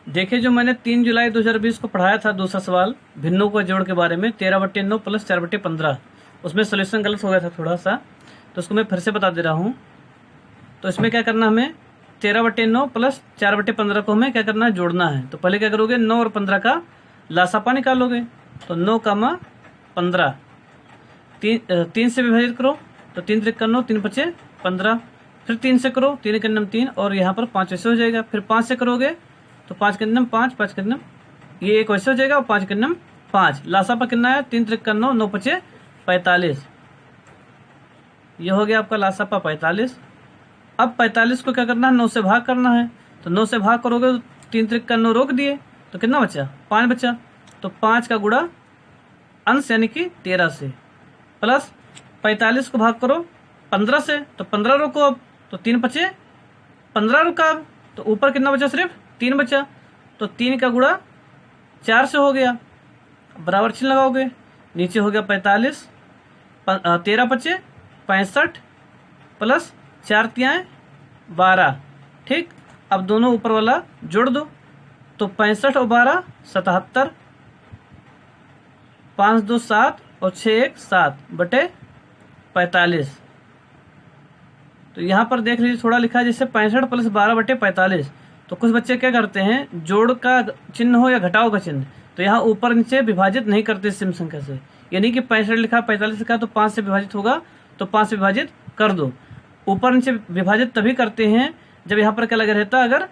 देखिए, जो मैंने 3 जुलाई 2020 को पढ़ाया था दूसरा सवाल भिन्नों को जोड़ के बारे में 13/9 प्लस 4/15, उसमें सोल्यूशन गलत हो गया था थोड़ा सा, तो उसको मैं फिर से बता दे रहा हूँ। तो इसमें क्या करना, हमें 13/9 प्लस 4/15 को हमें क्या करना है, जोड़ना है। तो पहले क्या करोगे, 9 और 15 का लासापा निकालोगे। तो 9 कामा 15, 3 से विभाजित करो, तो 3 त्रिक 9, 3 पचे 15, फिर 3 से करो, 3 के नम 3, और यहाँ पर 5 ऐसे हो जाएगा। फिर 5 से करोगे तो 5 के नम 5, 5 के नम ये एक वैसे हो जाएगा, और 5 के नम 5। लासापा कितना है, 3 त्रिक 9, 9 पचे 45, ये हो गया आपका लासापा 45। अब 45 को क्या करना है, 9 से भाग करना है। तो 9 से भाग करोगे तो 3 त्रिक 9 रोक दिए, तो कितना बचा, 5 बचा। तो 5 का गुणा अंश यानी कि 13 से, प्लस 45 को भाग करो 15 से, तो 15 रोको अब, तो 3 बचे 15 रुका अब, तो ऊपर कितना बचा, सिर्फ 3 बचा। तो 3 का गुणा 4 से हो गया, बराबर चिन्ह लगाओगे, नीचे हो गया 45, 13 बचे 65, प्लस 4 तियाएँ 12। ठीक, अब दोनों ऊपर वाला जोड़ दो, तो 65 और 12 77, 5 2 7 और 6 1 7 बटे 45। तो यहाँ पर देख लीजिए, थोड़ा लिखा है जैसे 65 प्लस 12 बटे 45। तो कुछ बच्चे क्या करते हैं, जोड़ का चिन्ह हो या घटाव का चिन्ह, तो यहाँ ऊपर नीचे विभाजित नहीं करते सम संख्या से। यानी कि 65 लिखा, 45 लिखा, तो 5 से विभाजित होगा, तो 5 से विभाजित कर दो। ऊपर नीचे विभाजित तभी करते हैं जब यहाँ पर क्या लगा रहता, अगर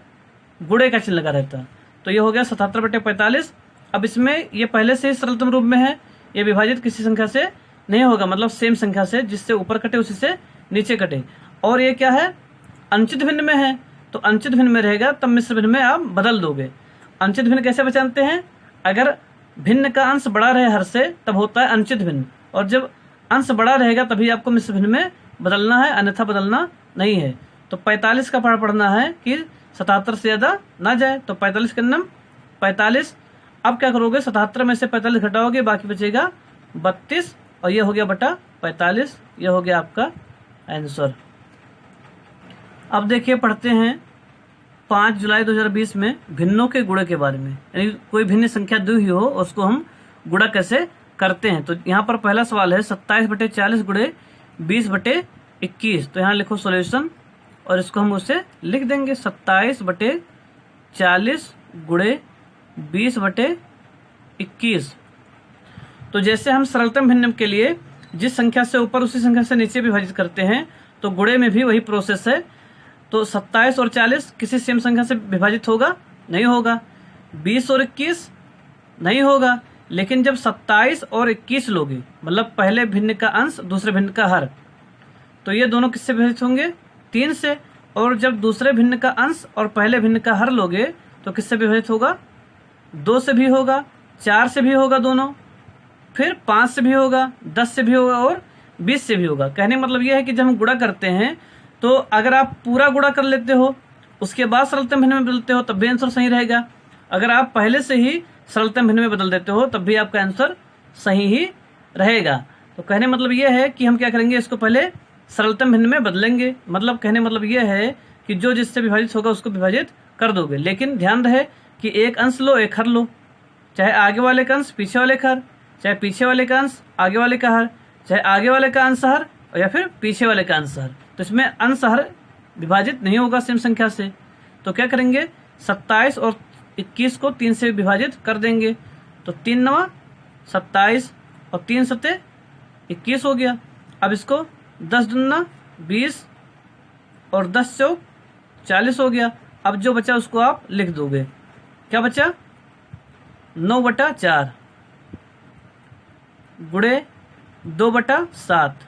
गुणे का चिन्ह लगा रहता। तो ये हो गया 77 बटे 45। अब इसमें ये पहले से ही सरलतम रूप में है, ये विभाजित किसी संख्या से नहीं होगा, मतलब सेम संख्या से, जिससे ऊपर कटे उसी से नीचे कटे। और ये क्या है, अनुचित भिन्न में है, तो अनुचित भिन्न में रहेगा तब मिश्र भिन्न में आप बदल दोगे। अनुचित भिन्न कैसे पहचानते हैं, अगर भिन्न का अंश बड़ा रहे हर से तब होता है अनुचित भिन्न, और जब अंश बड़ा रहेगा तभी आपको मिश्र भिन्न में बदलना है, अन्यथा बदलना नहीं है। तो 45 का पढ़ना है कि 77 से ज़्यादा ना जाए, तो 45 के नम 45। अब क्या करोगे, 77 में से 45 घटाओगे, बाकी बचेगा 32, और ये हो गया बटा 45, ये हो गया आपका आंसर। अब देखिए, पढ़ते हैं 5 जुलाई 2020 में भिन्नों के गुणे के बारे में, यानी कोई भिन्न संख्या दी हुई हो उसको हम गुणा कैसे करते हैं। तो यहाँ पर पहला सवाल है 27 बटे 40 गुणे 20 बटे 21। तो यहाँ लिखो सॉल्यूशन, और इसको हम उसे लिख देंगे 27 बटे 40 गुणे 20 बटे 21। तो जैसे हम सरलतम भिन्न के लिए जिस संख्या से ऊपर उसी संख्या से नीचे विभाजित करते हैं, तो गुणे में भी वही प्रोसेस है। तो 27 और 40 किसी सेम संख्या से विभाजित होगा, नहीं होगा। 20 और 21 नहीं होगा। लेकिन जब 27 और 21 लोगे, मतलब पहले भिन्न का अंश दूसरे भिन्न का हर, तो ये दोनों किससे विभाजित होंगे, 3 से। और जब दूसरे भिन्न का अंश और पहले भिन्न का हर लोगे तो किससे विभाजित होगा, 2 से भी होगा, 4 से भी होगा दोनों, फिर 5 से भी होगा, 10 से भी होगा, और 20 से भी होगा। कहने का मतलब यह है कि जब हम गुणा करते हैं, तो अगर आप पूरा गुणा कर लेते हो उसके बाद सरलतम भिन्न में बदलते हो तब भी आंसर सही रहेगा। अगर आप पहले से ही सरलतम भिन्न में बदल देते हो तब भी आपका आंसर सही ही रहेगा। तो कहने मतलब यह है कि हम क्या करेंगे, इसको पहले सरलतम भिन्न में बदलेंगे। मतलब कहने मतलब यह है कि जो जिससे विभाजित होगा उसको विभाजित कर दोगे। लेकिन ध्यान रहे कि एक अंश लो, एक हर लो, चाहे आगे वाले का अंश पीछे वाले का हर, चाहे पीछे वाले का अंश आगे वाले का हर, चाहे आगे वाले का अंश हर या फिर पीछे वाले का अंश हर। तो इसमें अंश हर विभाजित नहीं होगा सेम संख्या से। तो क्या करेंगे, 27 और 21 को 3 से विभाजित कर देंगे। तो 3 9 27 और 3 7 21 हो गया। अब इसको 10 दूना 20 और 10 चौक 40 हो गया। अब जो बचा उसको आप लिख दोगे, क्या बचा, 9/4 गुणे 2/7।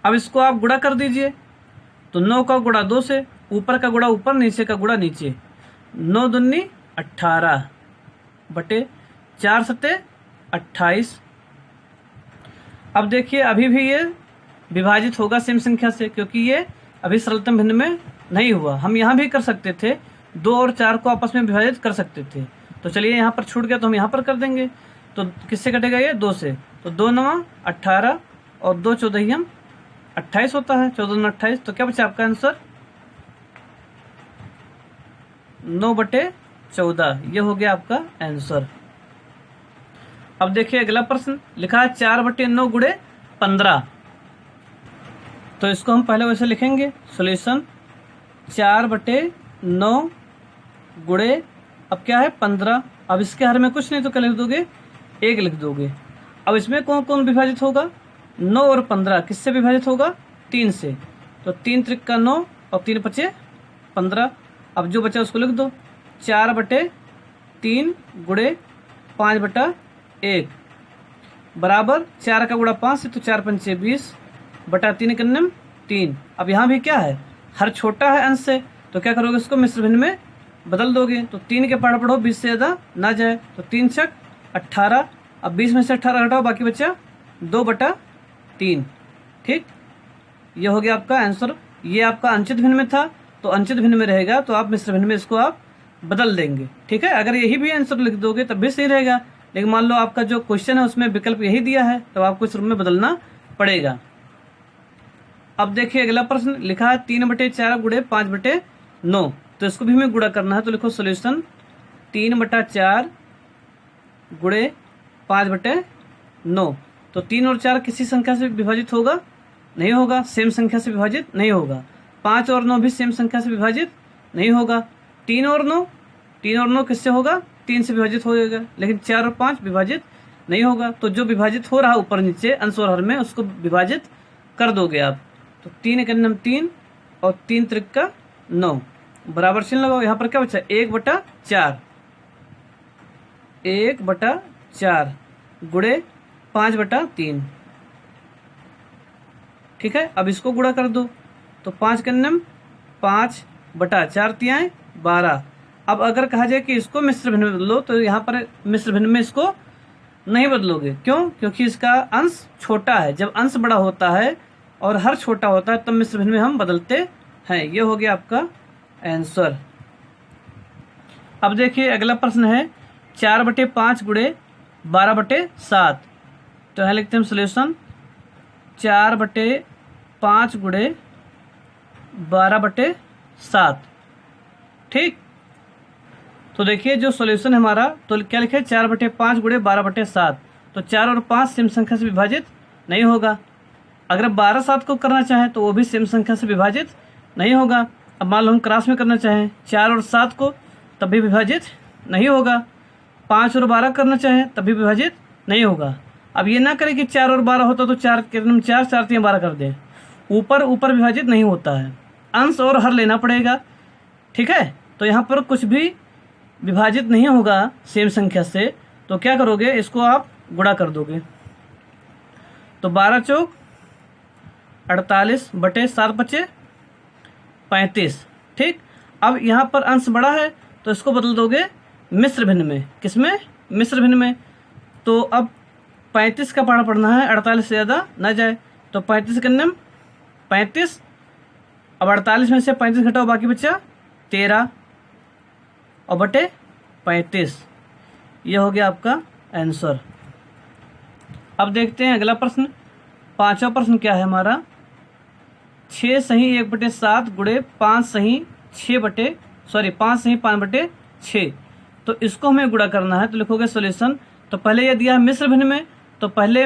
अब इसको आप गुणा कर दीजिए, तो 9 का गुणा 2 से, ऊपर का गुणा ऊपर, नीचे का गुणा नीचे। 9 दूनी 18 बटे 4 सते 28। अब देखिए, अभी भी ये विभाजित होगा सेम संख्या से, क्योंकि ये अभी सरलतम भिन्न में नहीं हुआ। हम यहाँ भी कर सकते थे, 2 और 4 को आपस में विभाजित कर सकते थे। तो चलिए, यहाँ पर छूट गया तो हम यहाँ पर कर देंगे। तो किससे कटेगा ये, 2 से। तो 2 9 18 और 2 14 28 होता है, 14 9 28। तो क्या बचा आपका आंसर, 9/14, ये हो गया आपका आंसर। अब देखिए अगला प्रश्न लिखा है 4/9 गुणे 15। तो इसको हम पहले वैसे लिखेंगे, सॉल्यूशन 4/9 गुणे अब क्या है 15। अब इसके हर में कुछ नहीं तो क्या लिख दोगे, 1 लिख दोगे। अब इसमें कौन कौन विभाजित होगा, 9 और 15 किससे विभाजित होगा, 3 से। तो 3 त्रिक का 9 और 3 बचे 15। अब जो बचा उसको लिख दो, 4/3 गुणे 5/1 बराबर 4 का गुणा 5 से, तो 4 पंचे 20 बटा 3 कन्नम 3। अब यहाँ भी क्या है, हर छोटा है अंश से, तो क्या करोगे, इसको मिश्र भिन्न में बदल दोगे। तो 3 के पढ़ पढ़ो 20 से ज़्यादा ना जाए, तो 3 छक 18। अब 20 में से 18 घटाओ, बाकी बचा 2/3। ठीक, ये हो गया आपका आंसर। ये आपका अंचित भिन्न में था, तो अंचित भिन्न में रहेगा, तो आप मिश्र भिन्न में इसको आप बदल देंगे। ठीक है, अगर यही भी आंसर लिख दोगे तब भी सही रहेगा, लेकिन मान लो आपका जो क्वेश्चन है उसमें विकल्प यही दिया है, तो आपको इस रूप में बदलना पड़ेगा। अब देखिए अगला प्रश्न लिखा है 3/4 गुणे 5/9। तो इसको भी हमें गुणा करना है, तो लिखो सॉल्यूशन 3/4 गुणे 5/9। तो 3 और 4 किसी संख्या से विभाजित होगा, नहीं होगा, सेम संख्या से विभाजित नहीं होगा। 5 और 9 भी सेम संख्या से विभाजित नहीं होगा। 3 और 9 किससे होगा, 3 से विभाजित हो जाएगा, लेकिन 4 और 5 विभाजित नहीं होगा। तो जो विभाजित हो रहा है ऊपर नीचे अंश और हर में, उसको विभाजित कर दोगे आप। तो 3 का 3 और 3 त्रिक का 9 बराबर चिन्ह लगाओ। यहाँ पर क्या बचा, 1/4 गुणे 5/3। ठीक है, अब इसको गुणा कर दो, तो 5 का 5/4 तियाएं 12। अब अगर कहा जाए कि इसको मिश्र भिन्न में बदलो, तो यहाँ पर मिश्र भिन्न में इसको नहीं बदलोगे। क्यों, क्योंकि इसका अंश छोटा है। जब अंश बड़ा होता है और हर छोटा होता है तब मिश्र भिन्न में हम बदलते हैं। ये हो गया आपका आंसर। अब देखिए अगला प्रश्न है 4/5 गुणे 12/7। तो यहाँ लिखते हैं सॉल्यूशन 4/5 गुणे 12/7। ठीक, तो देखिए जो सॉल्यूशन है हमारा, तो क्या लिखे 4/5 गुणे 12/7। तो 4 और 5 सेम संख्या से विभाजित नहीं होगा। अगर 12 7 को करना चाहें तो वो भी सेम संख्या से विभाजित नहीं होगा। अब मान लो हम क्रॉस में करना चाहें 4 और 7 को, तब भी विभाजित नहीं होगा। 5 और 12 करना चाहें तब भी विभाजित नहीं होगा। अब ये ना करें कि 4 और 12 होता तो 4 4 3 12 कर दें, ऊपर विभाजित नहीं होता है, अंश और हर लेना पड़ेगा। ठीक है, तो यहाँ पर कुछ भी विभाजित नहीं होगा सेम संख्या से, तो क्या करोगे, इसको आप गुणा कर दोगे। तो 12 चौक 48 बटे 7 बचे 35। ठीक, अब यहाँ पर अंश बड़ा है तो इसको बदल दोगे मिश्र भिन्न में। किसमें, मिश्र भिन्न में। तो अब 35 का पढ़ा पढ़ना है, 48 से ज़्यादा ना जाए, तो 35 करने 35। अब 48 में से 35 घटाओ, बाकी बचा 13 और बटे 35। ये हो गया आपका आंसर। अब देखते हैं अगला प्रश्न। 5वां प्रश्न क्या है हमारा, 6 सही 1/7 गुणे 5 सही 5/6। तो इसको हमें गुणा करना है, तो लिखोगे सॉल्यूशन। तो पहले ये दिया है मिश्र भिन्न में, तो पहले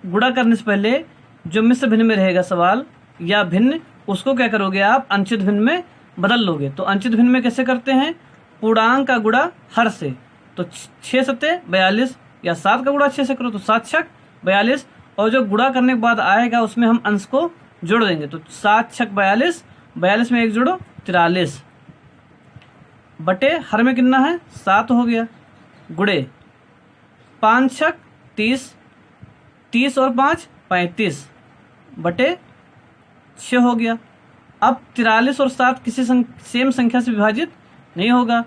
गुणा करने से पहले जो मिश्र भिन्न में रहेगा सवाल या भिन्न, उसको क्या करोगे आप, अंचित भिन्न में बदल लोगे। तो अंचित भिन्न में कैसे करते हैं, पूर्णांक का गुणा हर से। तो 6 सत्ते 42, या 7 का गुणा 6 से करो तो 7 छक 42, और जो गुणा करने के बाद आएगा उसमें हम अंश को जोड़ देंगे। तो 7 छक 42, 42 में 1 जोड़ो 43, बटे हर में कितना है 7 हो गया, गुणे 5 छक 30, 30 और 5 35, बटे 6 हो गया। अब 43 और 7 किसी सेम संख्या से विभाजित नहीं होगा।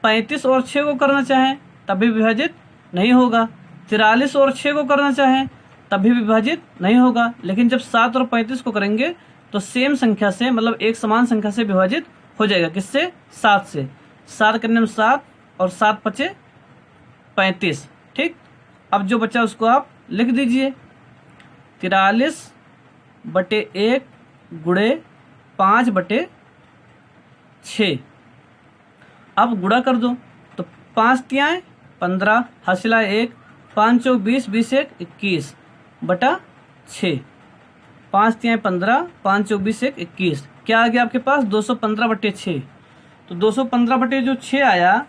35 और 6 को करना चाहें तब भी विभाजित नहीं होगा। 43 और 6 को करना चाहें तब भी विभाजित नहीं होगा। लेकिन जब 7 और 35 को करेंगे तो सेम संख्या से, मतलब एक समान संख्या से विभाजित हो जाएगा। किससे, 7 से। 7 करने में 7 और 7 पचे 35। ठीक, अब जो बचा उसको आप लिख दीजिए, 43/1 गुणे 5/6। अब गुणा कर दो, तो 5 तियाएं 15 हासिला 1, 5 चौक 20, 20 1 21 बटा 6। 5 तियाएं 15, 5 चौक 20 1 21, क्या आ गया आपके पास 215 बटे 6। तो 215 बटे जो 6 आया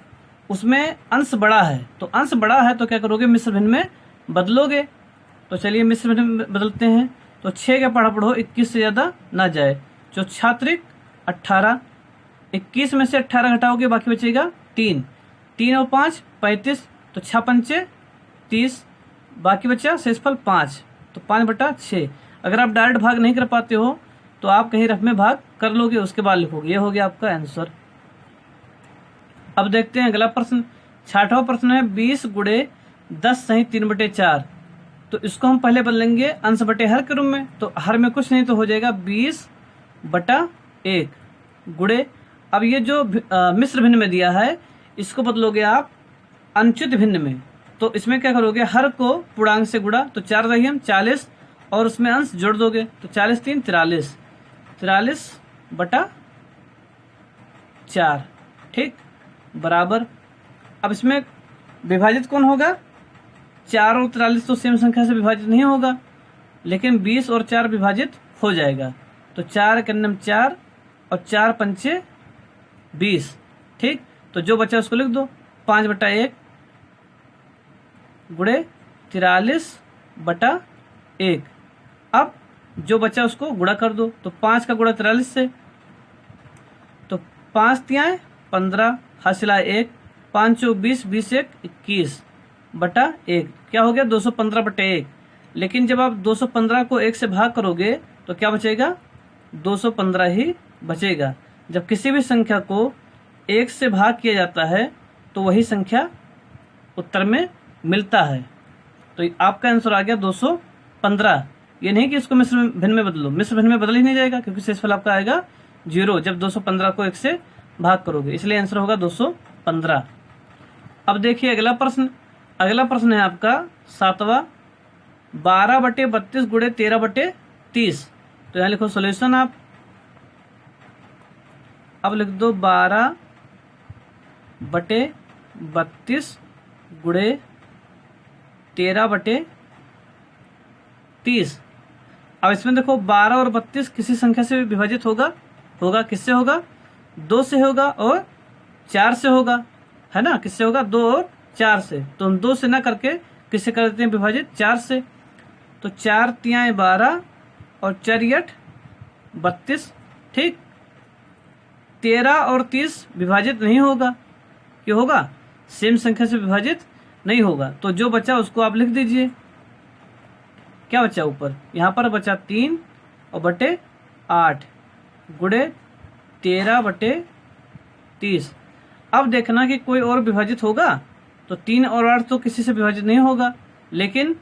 उसमें अंश बड़ा है, तो अंश बड़ा है तो क्या करोगे, मिश्र भिन्न में बदलोगे। तो चलिए मिश्र भिन्न में बदलते हैं। तो 6 का पढ़ा पढ़ो 21 से ज़्यादा ना जाए, जो छात्रिक 18, 21 में से 18 घटाओगे बाकी बचेगा 3, 3 और 5 35, तो 6 पंचे 30, बाकी बचा शेषफल 5, तो 5 बटा 6। अगर आप डायरेक्ट भाग नहीं कर पाते हो तो आप कहीं रफ में भाग कर लोगे, उसके बाद लिखोगे। ये हो गया आपका आंसर। अब देखते हैं अगला प्रश्न। 60वां प्रश्न है 20 गुणे 10 सही 3 बटे 4। तो इसको हम पहले बदलेंगे अंश बटे हर के रूप में, तो हर में कुछ नहीं तो हो जाएगा 20 बटा 1 गुणे। अब ये जो मिश्र भिन्न में दिया है इसको बदलोगे आप अनुचित भिन्न में, तो इसमें क्या करोगे, हर को पूर्णांक से गुणा, तो 4 दही हम 40 और उसमें अंश जोड़ दोगे, तो 40 3 43, 43 बटा 4, ठीक, बराबर। अब इसमें विभाजित कौन होगा, 4 और 43 तो सेम संख्या से विभाजित नहीं होगा, लेकिन 20 और 4 विभाजित हो जाएगा। तो 4 के नम 4 और 4 पंचे 20, ठीक। तो जो बचा उसको लिख दो, 5 बटा 1 गुणे 43 बटा 1। अब जो बचा उसको गुणा कर दो, तो 5 का गुणा 43 से, तो 5 तियाएं 15 हासिला 1, 5 चौक 20, 20 1 21 बटा 1, क्या हो गया 215 बटे 1। लेकिन जब आप 215 को 1 से भाग करोगे तो क्या बचेगा, 215 ही बचेगा। जब किसी भी संख्या को 1 से भाग किया जाता है तो वही संख्या उत्तर में मिलता है। तो आपका आंसर आ गया 215। ये नहीं कि इसको मिश्र भिन्न में बदलो, मिश्र भिन्न में बदल ही नहीं जाएगा क्योंकि शेषफल आपका आएगा 0 जब 215 को 1 से भाग करोगे, इसलिए आंसर होगा 215। अब देखिए अगला प्रश्न। अगला प्रश्न है आपका 7वां, 12 बटे 32 गुणे 13 बटे 30। तो यहाँ लिखो सॉल्यूशन आप। अब लिख दो 12 बटे 32 गुणे 13 बटे 30। अब इसमें देखो 12 और 32 किसी संख्या से विभाजित होगा, किससे होगा, 2 से होगा और 4 से होगा, है ना। किससे होगा, 2 और 4 से। तो हम 2 से ना करके किससे कर देते हैं विभाजित, 4 से। तो 4 तियाएं 12 और 4 8 32, ठीक। 13 और 30 विभाजित नहीं होगा, क्यों होगा, सेम संख्या से विभाजित नहीं होगा। तो जो बचा उसको आप लिख दीजिए। क्या बचा ऊपर, यहाँ पर बचा 3 और बटे 8 गुणे 13 बटे 30। अब देखना कि कोई और विभाजित होगा, तो 3 और 8 तो किसी से विभाजित नहीं होगा, लेकिन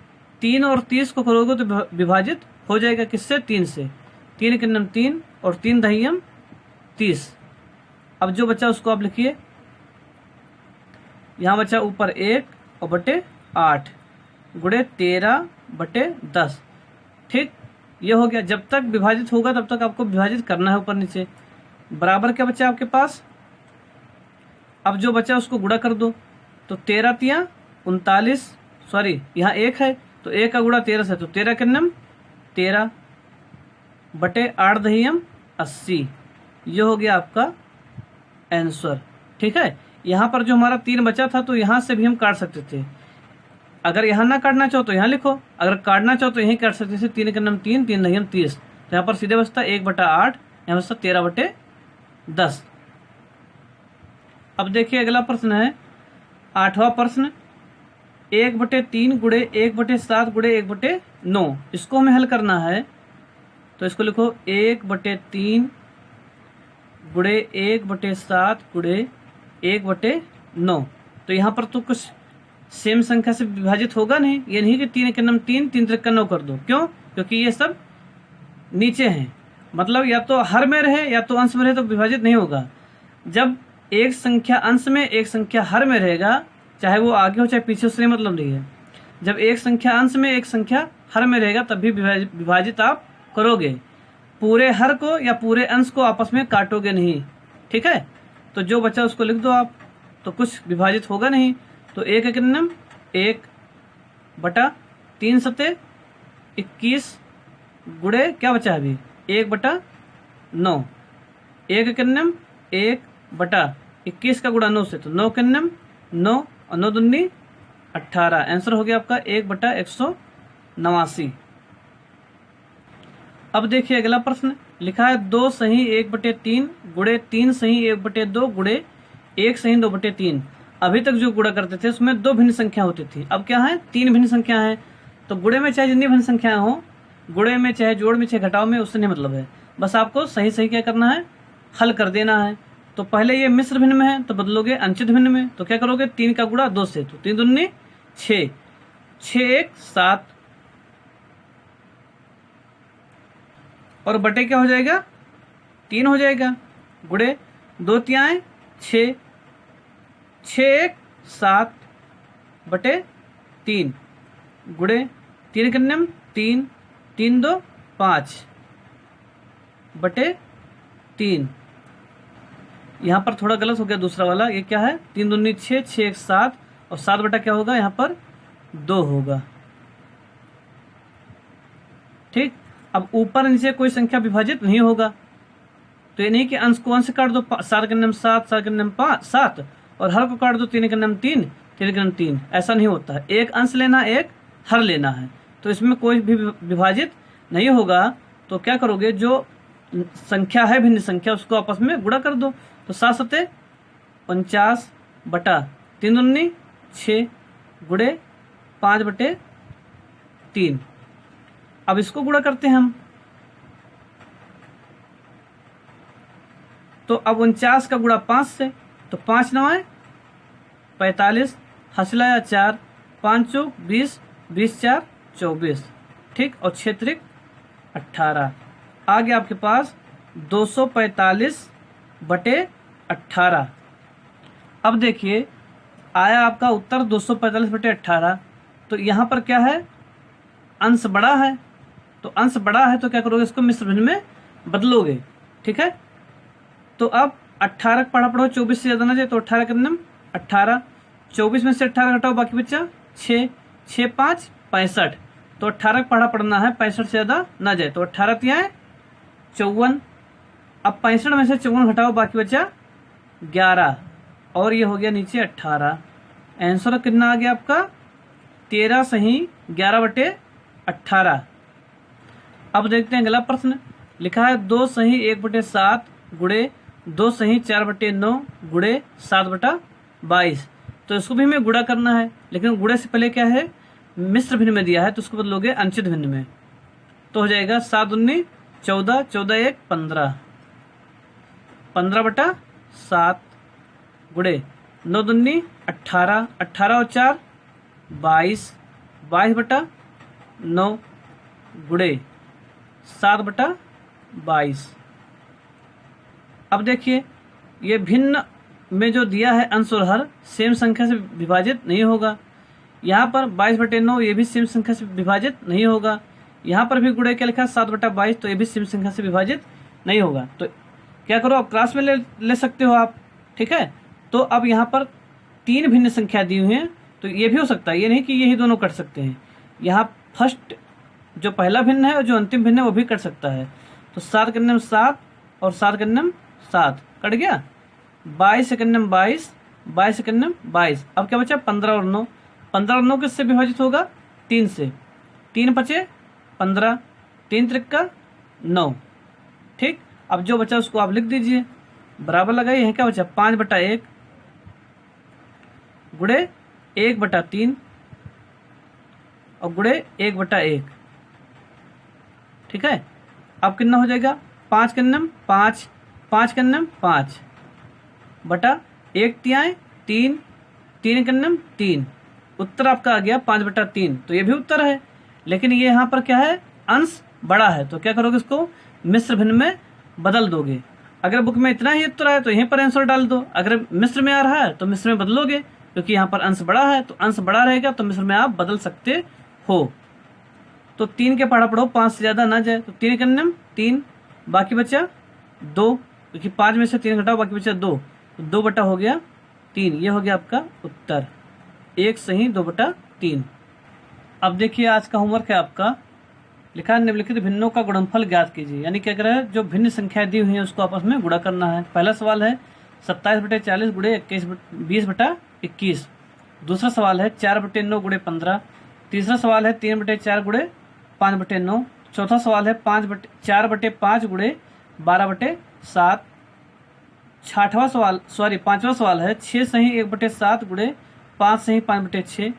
3 और 30 को करोगे तो विभाजित हो जाएगा, किससे, 3 से। 3 के नम 3 और 3 दहियम 30। अब जो बचा उसको आप लिखिए। यहाँ बचा ऊपर 1 और बटे 8 गुणे 13 बटे 10, ठीक। ये हो गया। जब तक विभाजित होगा तब तक आपको विभाजित करना है ऊपर नीचे। बराबर क्या बचा आपके पास। अब जो बचा उसको गुणा कर दो, तो 13 तिया 39, सॉरी यहाँ 1 है तो 1 का गुणा 13 से, तो 13 के नम 13 बटे 8 दहियम 80। ये हो गया आपका आंसर, ठीक है। यहाँ पर जो हमारा 3 बचा था तो यहाँ से भी हम काट सकते थे। अगर यहाँ ना काटना चाहो तो यहाँ लिखो, अगर काटना चाहो तो यहीं काट सकते थे। 3 के नम 3, 3 दहियम 30, तो यहाँ पर सीधे बचता 1 बटा 8, यहाँ बचता 13 बटे 10। अब देखिए अगला प्रश्न है 8वां प्रश्न। 1 बटे 3 गुणे 1 बटे 7 गुणे 1 बटे 9। इसको हमें हल करना है, तो इसको लिखो 1 बटे 3 गुणे 1 बटे 7 गुणे 1 बटे 9। तो यहाँ पर तो कुछ सेम संख्या से विभाजित होगा नहीं। ये नहीं कि 3 के नम 3, 3 त्रिक 9 कर दो, क्यों, क्योंकि ये सब नीचे हैं। मतलब या तो हर में रहे या तो अंश में रहे तो विभाजित नहीं होगा। जब एक संख्या अंश में एक संख्या हर में रहेगा, चाहे वो आगे हो चाहे पीछे, उससे मतलब नहीं है। जब एक संख्या अंश में एक संख्या हर में रहेगा तब भी विभाजित आप करोगे। पूरे हर को या पूरे अंश को आपस में काटोगे नहीं, ठीक है। तो जो बचा उसको लिख दो आप, तो कुछ विभाजित होगा नहीं। तो 1 एकन्नम 1 बटा 3 सते 21 गुणे क्या बचा अभी 1 बटा 9। 1 एकन्नम 1 बटा 21 का गुणा 9 से, तो 9 एकन्नम 9 और 9 दूनी 18। आंसर हो गया आपका 1 बटा 189। अब देखिए अगला प्रश्न लिखा है 2 सही 1/3 गुणे 3 सही 1/2 गुणे 1 सही 2/3। अभी तक जो गुणा करते थे उसमें 2 भिन्न संख्या होती थी, अब क्या है 3 भिन्न संख्या है। तो गुणे में चाहे जितनी भिन्न संख्या हो, गुणे में चाहे जोड़ में चाहे घटाव में, उससे नहीं मतलब है, बस आपको सही सही क्या करना है, हल कर देना है। तो पहले ये मिश्र भिन्न में है तो बदलोगे अंचित भिन्न में, तो क्या करोगे 3 का गुणा 2 से, तो 3 दूनी 6, 6 1 7 और बटे क्या हो जाएगा 3 हो जाएगा, गुणे 2 तिहाई 6, 6 1 7 बटे 3 गुणे 3 कन्नम 3, 3 2 5 बटे 3। यहाँ पर थोड़ा गलत हो गया दूसरा वाला, ये क्या है 3 दूनी 6, 6 1 7 और 7 बटा क्या होगा यहाँ पर 2 होगा। ठीक, अब ऊपर नीचे कोई संख्या विभाजित नहीं होगा, तो ये नहीं कि अंश को अंश काट दो 7 के नाम 7, 7 के नाम 5 7 और हर को काट दो 3 के नाम 3, 3 के नाम 3, ऐसा नहीं होता है। एक अंश लेना एक हर लेना है, तो इसमें कोई भी विभाजित नहीं होगा। तो क्या करोगे जो संख्या है भिन्न संख्या उसको आपस में गुणा कर दो, तो 7 सते 50 बटा 3 दूनी 6 गुणे 5 बटे 3। अब इसको गुणा करते हैं हम, तो अब 49 का गुणा 5 से, तो 5 9 45 हसलाया 4, 5 चौक 20, 20 4 24। ठीक, और 6 त्रिक 18। आ गया आपके पास 245 बटे 18। अब देखिए आया आपका उत्तर 245 बटे 18। तो यहाँ पर क्या है अंश बड़ा है, तो अंश बड़ा है तो क्या करोगे इसको मिश्र भिन्न में बदलोगे। ठीक है, तो अब 18 का पढ़ा पढ़ो 24 से ज्यादा ना जाए, तो 18 के नाम 18, 24 में से 18 घटाओ बाकी बच्चा 6, 6 5 65, तो 18 का पढ़ा पढ़ना है 65 से ज्यादा ना जाए, तो 18 तिया 54। अब 65 में से 54 घटाओ बाकी बचा 11 और ये हो गया नीचे 18। आंसर कितना आ गया आपका 13 सही 11 बटे 18। अब देखते हैं अगला प्रश्न लिखा है 2 सही 1 बटे 7 गुणे 2 सही 4 बटे 9 गुणे 7 बटा 22। तो इसको भी हमें गुणा करना है, लेकिन गुणे से पहले क्या है मिश्र भिन्न में दिया है, तो उसको बदलोगे अंचित भिन्न में, तो हो जाएगा 7 19 14, 14 1 15, 15 बटा 7 गुणे 9 दूनी 18, 18 और 4 22, 22 बटा 9 गुणे 7 बटा 22। अब देखिए ये भिन्न में जो दिया है अंश और हर सेम संख्या से विभाजित नहीं होगा। यहाँ पर 22 बटे 9 ये भी सेम संख्या से विभाजित नहीं होगा। यहाँ पर भी गुणे क्या लिखा है 7 बटा 22, तो ये भी सेम संख्या से विभाजित नहीं होगा। तो क्या करो आप क्लास में ले सकते हो आप। ठीक है, तो अब यहाँ पर 3 भिन्न संख्या दी हुई है, तो ये भी हो सकता है, ये नहीं कि यही दोनों कट सकते हैं। यहाँ फर्स्ट जो पहला भिन्न है और जो अंतिम भिन्न है वो भी कट सकता है। तो 7 के नाम 7 और 7 के नाम 7 कट गया, 22 के नाम 22, 22 के नाम 22। अब क्या बचा 15 और 9, 15 और 9 किससे विभाजित होगा 3 से, 3 बचे 15, 3 त्रिक्का 9। ठीक, अब जो बचा उसको आप लिख दीजिए, बराबर लगाइए। यहाँ क्या बचा 5 बटा 1 गुणे 1 बटा 3 और गुणे 1 बटा 1। ठीक है, अब कितना हो जाएगा 5 के नाम 5, 5 के नाम 5 बटा 1 तिहाई 3, 3 के नाम 3। उत्तर आपका आ गया 5 बटा 3। तो ये भी उत्तर है, लेकिन ये यहाँ पर क्या है अंश बड़ा है, तो क्या करोगे इसको मिश्र भिन्न में बदल दोगे। अगर बुक में इतना ही उत्तर आए तो यहीं पर आंसर डाल दो, अगर मिश्र में आ रहा है तो मिश्र में बदलोगे, क्योंकि यहाँ पर अंश बड़ा है तो अंश बड़ा रहेगा तो मिश्र में आप बदल सकते हो। तो 3 के पढ़ा पढ़ो 5 से ज्यादा ना जाए, तो 3 के नाम 3 बाकी बचा 2, क्योंकि 5 में से 3 घटाओ बाकी बचा 2, तो 2 बटा हो गया 3, ये हो गया आपका उत्तर। 1 सही 2/3। अब देखिए आज का होमवर्क है आपका, लिखा है निम्नलिखित भिन्नों का गुणनफल ज्ञात कीजिए। यानी क्या कह रहा है, जो भिन्न संख्याएं दी हुई हैं उसको आपस में गुणा करना है। पहला सवाल है 27/40 गुणे 20/21। दूसरा सवाल है 4/9 गुणे 15। तीसरा सवाल है 3/4 गुणे 5/9। चौथा सवाल है 4/5 गुणे 12/7। पांचवा सवाल है 6 सही 1/7 गुणे 5 सही 5/6।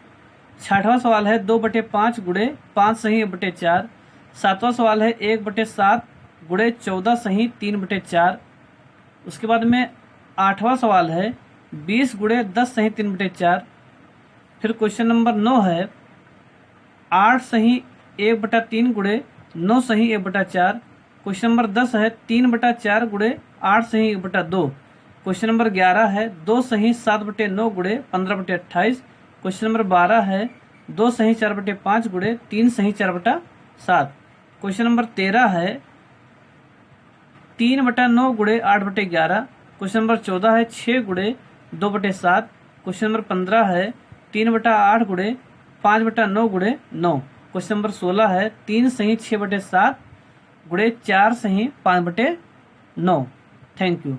छठवां सवाल है 2/5 गुणे 5 सही 1/4। सातवां सवाल है 1/7 गुणे 14 सही 3/4। उसके बाद में 8वां सवाल है 20 गुणे 10 सही 3/4। फिर क्वेश्चन नंबर 9 है 8 सही 1/3 गुणे 9 सही 1/4। क्वेश्चन नंबर 10 है 3/4 गुणे 8 सही 1/2। क्वेश्चन नंबर 11 है 2 सही 7/9 गुणे 15/28। क्वेश्चन नंबर 12 है 2 सही 4/5 गुणे 3 सही 4/7। क्वेश्चन नंबर 13 है 3/9 गुणे 8/11। क्वेश्चन नंबर 14 है 6 गुणे 2/7। क्वेश्चन नंबर 15 है 3/8 गुणे 5/9 गुणे 9। क्वेश्चन नंबर 16 है 3 सही 6/7 गुणे 4 सही 5/9। Thank you.